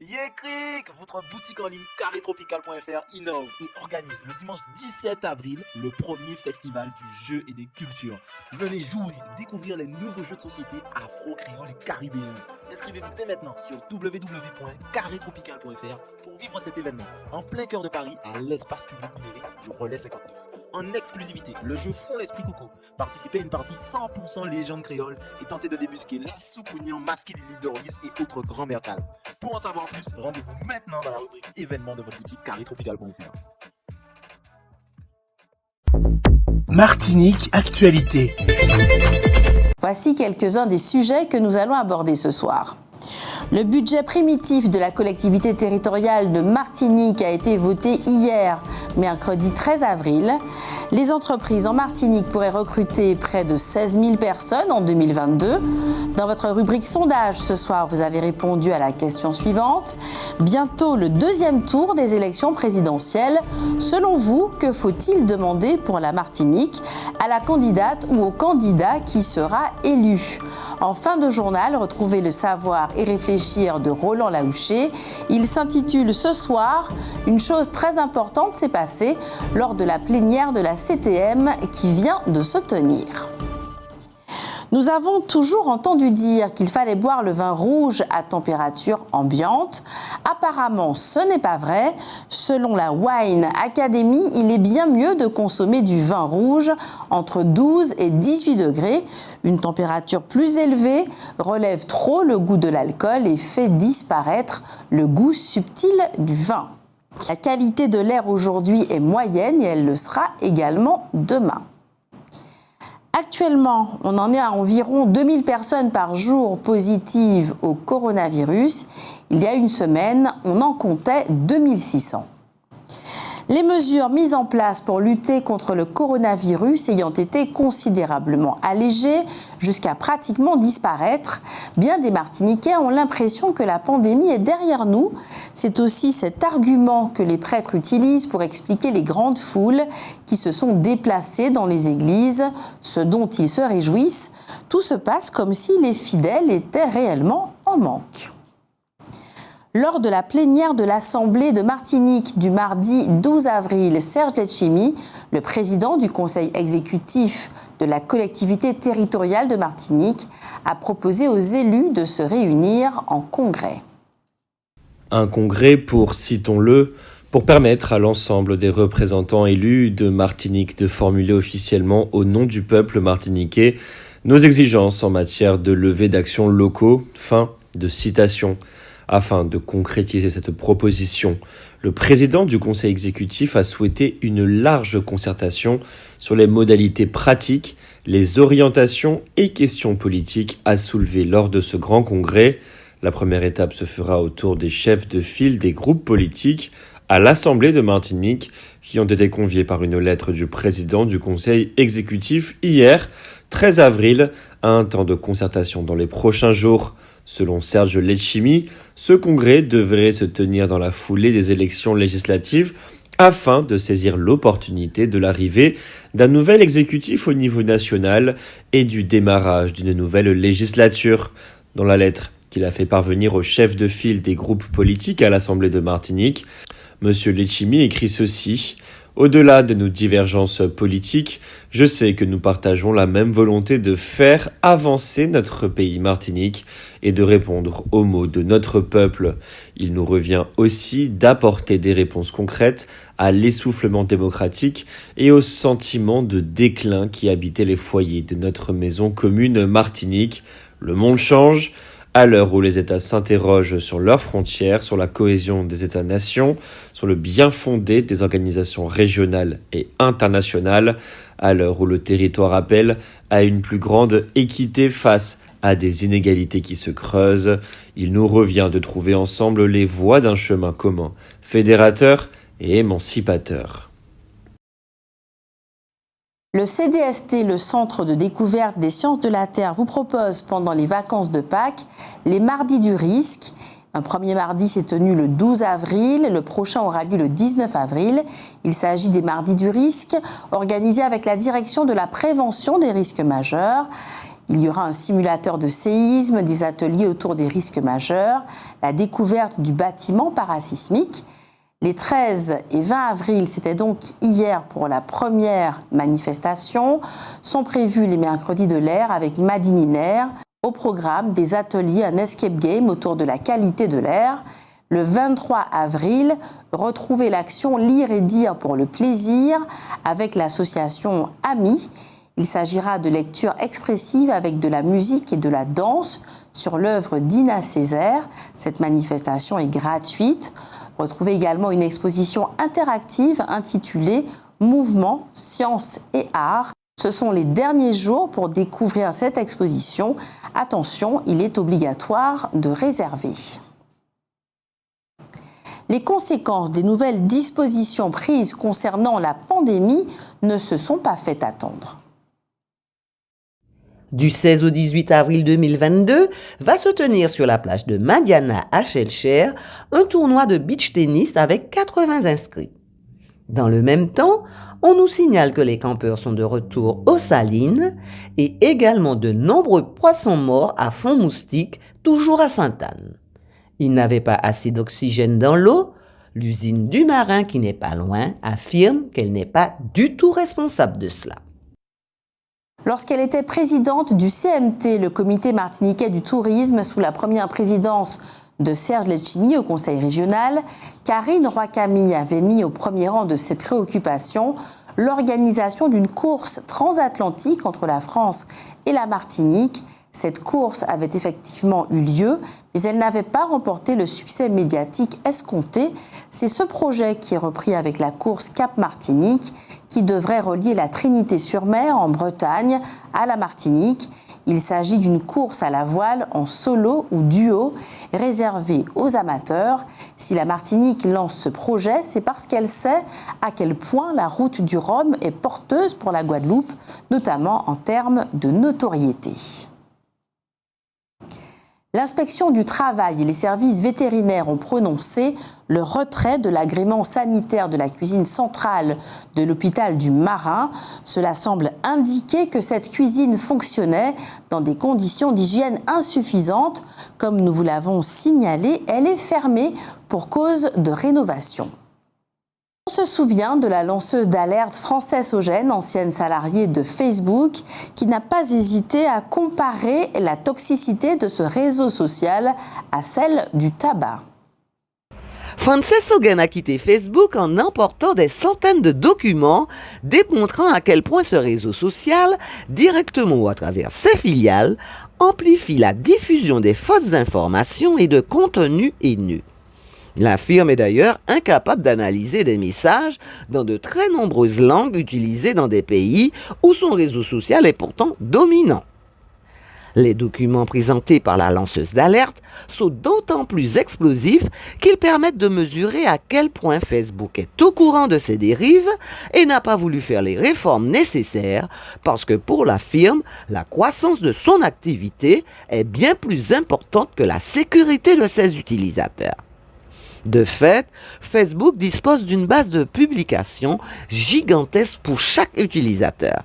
Yécric, votre boutique en ligne carretropical.fr innove et organise le dimanche 17 avril le premier festival du jeu et des cultures. Venez jouer, découvrir les nouveaux jeux de société afro-créoles et caribéens. Inscrivez-vous dès maintenant sur www.carretropical.fr pour vivre cet événement en plein cœur de Paris à l'espace public numérique du Relais 59. En exclusivité, le jeu Fond l'Esprit Coco. Participez à une partie 100% légende créole et tentez de débusquer les soukounians masqués des Lidoris et autres grands-mères calmes. Pour en savoir plus, rendez-vous maintenant dans la rubrique événements de votre boutique carretropical.fr. Martinique Actualité. Voici quelques-uns des sujets que nous allons aborder ce soir. Le budget primitif de la collectivité territoriale de Martinique a été voté hier, mercredi 13 avril. Les entreprises en Martinique pourraient recruter près de 16 000 personnes en 2022. Dans votre rubrique sondage ce soir, vous avez répondu à la question suivante. Bientôt le deuxième tour des élections présidentielles. Selon vous, que faut-il demander pour la Martinique à la candidate ou au candidat qui sera élu? En fin de journal, retrouvez le savoir et réfléchir de Roland Laouché. Il s'intitule ce soir « Une chose très importante s'est passée lors de la plénière de la CTM qui vient de se tenir ». Nous avons toujours entendu dire qu'il fallait boire le vin rouge à température ambiante. Apparemment, ce n'est pas vrai. Selon la Wine Academy, il est bien mieux de consommer du vin rouge entre 12 et 18 degrés. Une température plus élevée relève trop le goût de l'alcool et fait disparaître le goût subtil du vin. La qualité de l'air aujourd'hui est moyenne et elle le sera également demain. Actuellement, on en est à environ 2000 personnes par jour positives au coronavirus. Il y a une semaine, on en comptait 2600. Les mesures mises en place pour lutter contre le coronavirus ayant été considérablement allégées jusqu'à pratiquement disparaître, bien des Martiniquais ont l'impression que la pandémie est derrière nous. C'est aussi cet argument que les prêtres utilisent pour expliquer les grandes foules qui se sont déplacées dans les églises, ce dont ils se réjouissent. Tout se passe comme si les fidèles étaient réellement en manque. Lors de la plénière de l'Assemblée de Martinique du mardi 12 avril, Serge Letchimy, le président du conseil exécutif de la collectivité territoriale de Martinique, a proposé aux élus de se réunir en congrès. Un congrès pour, citons-le, pour permettre à l'ensemble des représentants élus de Martinique de formuler officiellement au nom du peuple martiniquais nos exigences en matière de levée d'actions locaux, fin de citation. Afin de concrétiser cette proposition, le président du conseil exécutif a souhaité une large concertation sur les modalités pratiques, les orientations et questions politiques à soulever lors de ce grand congrès. La première étape se fera autour des chefs de file des groupes politiques à l'Assemblée de Martinique qui ont été conviés par une lettre du président du conseil exécutif hier, 13 avril, à un temps de concertation dans les prochains jours. Selon Serge Letchimy, ce congrès devrait se tenir dans la foulée des élections législatives afin de saisir l'opportunité de l'arrivée d'un nouvel exécutif au niveau national et du démarrage d'une nouvelle législature. Dans la lettre qu'il a fait parvenir au chef de file des groupes politiques à l'Assemblée de Martinique, M. Letchimy écrit ceci. Au-delà de nos divergences politiques, je sais que nous partageons la même volonté de faire avancer notre pays Martinique et de répondre aux maux de notre peuple. Il nous revient aussi d'apporter des réponses concrètes à l'essoufflement démocratique et au sentiment de déclin qui habitait les foyers de notre maison commune Martinique. Le monde change. À l'heure où les États s'interrogent sur leurs frontières, sur la cohésion des États-nations, sur le bien fondé des organisations régionales et internationales, à l'heure où le territoire appelle à une plus grande équité face à des inégalités qui se creusent, il nous revient de trouver ensemble les voies d'un chemin commun, fédérateur et émancipateur. Le CDST, le Centre de découverte des sciences de la Terre, vous propose pendant les vacances de Pâques les mardis du risque. Un premier mardi s'est tenu le 12 avril, le prochain aura lieu le 19 avril. Il s'agit des mardis du risque organisés avec la direction de la prévention des risques majeurs. Il y aura un simulateur de séisme, des ateliers autour des risques majeurs, la découverte du bâtiment parasismique. Les 13 et 20 avril, c'était donc hier pour la première manifestation, sont prévus les mercredis de l'air avec Madininer. Au programme, des ateliers, un escape game autour de la qualité de l'air. Le 23 avril, retrouvez l'action Lire et dire pour le plaisir avec l'association AMI. Il s'agira de lectures expressives avec de la musique et de la danse sur l'œuvre d'Ina Césaire. Cette manifestation est gratuite. Retrouvez également une exposition interactive intitulée « Mouvement, sciences et art ». Ce sont les derniers jours pour découvrir cette exposition. Attention, il est obligatoire de réserver. Les conséquences des nouvelles dispositions prises concernant la pandémie ne se sont pas fait attendre. Du 16 au 18 avril 2022, va se tenir sur la plage de Madiana à Shellshare un tournoi de beach tennis avec 80 inscrits. Dans le même temps, on nous signale que les campeurs sont de retour aux Salines et également de nombreux poissons morts à fond moustique, toujours à Sainte-Anne. Ils n'avaient pas assez d'oxygène dans l'eau. L'usine du Marin, qui n'est pas loin, affirme qu'elle n'est pas du tout responsable de cela. Lorsqu'elle était présidente du CMT, le comité martiniquais du tourisme, sous la première présidence de Serge Letchimy au conseil régional, Karine Roy-Camille avait mis au premier rang de ses préoccupations l'organisation d'une course transatlantique entre la France et la Martinique. Cette course avait effectivement eu lieu, mais elle n'avait pas remporté le succès médiatique escompté. C'est ce projet qui est repris avec la course Cap-Martinique, qui devrait relier la Trinité-sur-Mer en Bretagne à la Martinique. Il s'agit d'une course à la voile en solo ou duo, réservée aux amateurs. Si la Martinique lance ce projet, c'est parce qu'elle sait à quel point la route du Rhum est porteuse pour la Guadeloupe, notamment en termes de notoriété. L'inspection du travail et les services vétérinaires ont prononcé le retrait de l'agrément sanitaire de la cuisine centrale de l'hôpital du Marin. Cela semble indiquer que cette cuisine fonctionnait dans des conditions d'hygiène insuffisantes. Comme nous vous l'avons signalé, elle est fermée pour cause de rénovation. On se souvient de la lanceuse d'alerte Frances Haugen, ancienne salariée de Facebook, qui n'a pas hésité à comparer la toxicité de ce réseau social à celle du tabac. Frances Haugen a quitté Facebook en emportant des centaines de documents démontrant à quel point ce réseau social, directement ou à travers ses filiales, amplifie la diffusion des fausses informations et de contenus haineux. La firme est d'ailleurs incapable d'analyser des messages dans de très nombreuses langues utilisées dans des pays où son réseau social est pourtant dominant. Les documents présentés par la lanceuse d'alerte sont d'autant plus explosifs qu'ils permettent de mesurer à quel point Facebook est au courant de ces dérives et n'a pas voulu faire les réformes nécessaires parce que pour la firme, la croissance de son activité est bien plus importante que la sécurité de ses utilisateurs. De fait, Facebook dispose d'une base de publication gigantesque pour chaque utilisateur.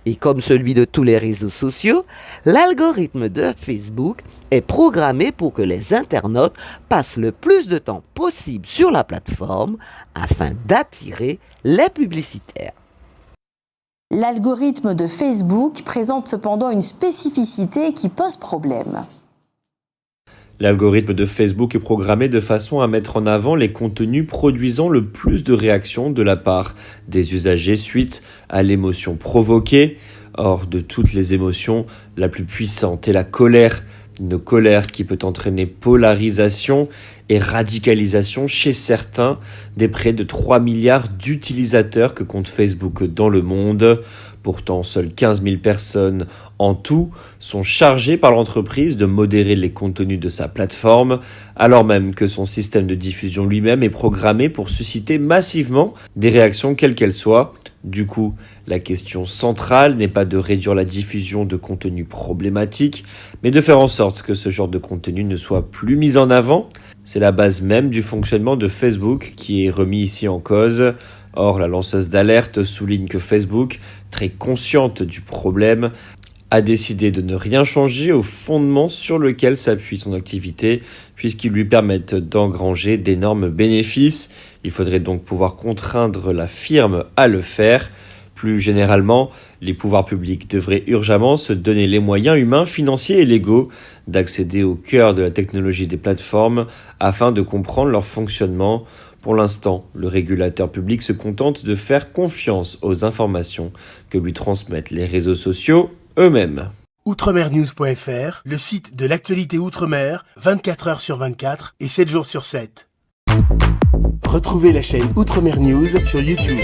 Et comme celui de tous les réseaux sociaux, l'algorithme de Facebook est programmé pour que les internautes passent le plus de temps possible sur la plateforme afin d'attirer les publicitaires. L'algorithme de Facebook présente cependant une spécificité qui pose problème. L'algorithme de Facebook est programmé de façon à mettre en avant les contenus produisant le plus de réactions de la part des usagers suite à l'émotion provoquée. Or, de toutes les émotions, la plus puissante est la colère. Une colère qui peut entraîner polarisation et radicalisation chez certains des près de 3 milliards d'utilisateurs que compte Facebook dans le monde. Pourtant, seules 15 000 personnes en tout sont chargées par l'entreprise de modérer les contenus de sa plateforme, alors même que son système de diffusion lui-même est programmé pour susciter massivement des réactions quelles qu'elles soient. Du coup, la question centrale n'est pas de réduire la diffusion de contenus problématiques, mais de faire en sorte que ce genre de contenu ne soit plus mis en avant. C'est la base même du fonctionnement de Facebook qui est remis ici en cause. Or, la lanceuse d'alerte souligne que Facebook, très consciente du problème, a décidé de ne rien changer aux fondements sur lesquels s'appuie son activité, puisqu'ils lui permettent d'engranger d'énormes bénéfices. Il faudrait donc pouvoir contraindre la firme à le faire. Plus généralement, les pouvoirs publics devraient urgemment se donner les moyens humains, financiers et légaux d'accéder au cœur de la technologie des plateformes afin de comprendre leur fonctionnement. Pour l'instant, le régulateur public se contente de faire confiance aux informations que lui transmettent les réseaux sociaux eux-mêmes. Outremernews.fr, le site de l'actualité Outre-mer, 24 heures sur 24 et 7 jours sur 7. Retrouvez la chaîne Outremer News sur YouTube.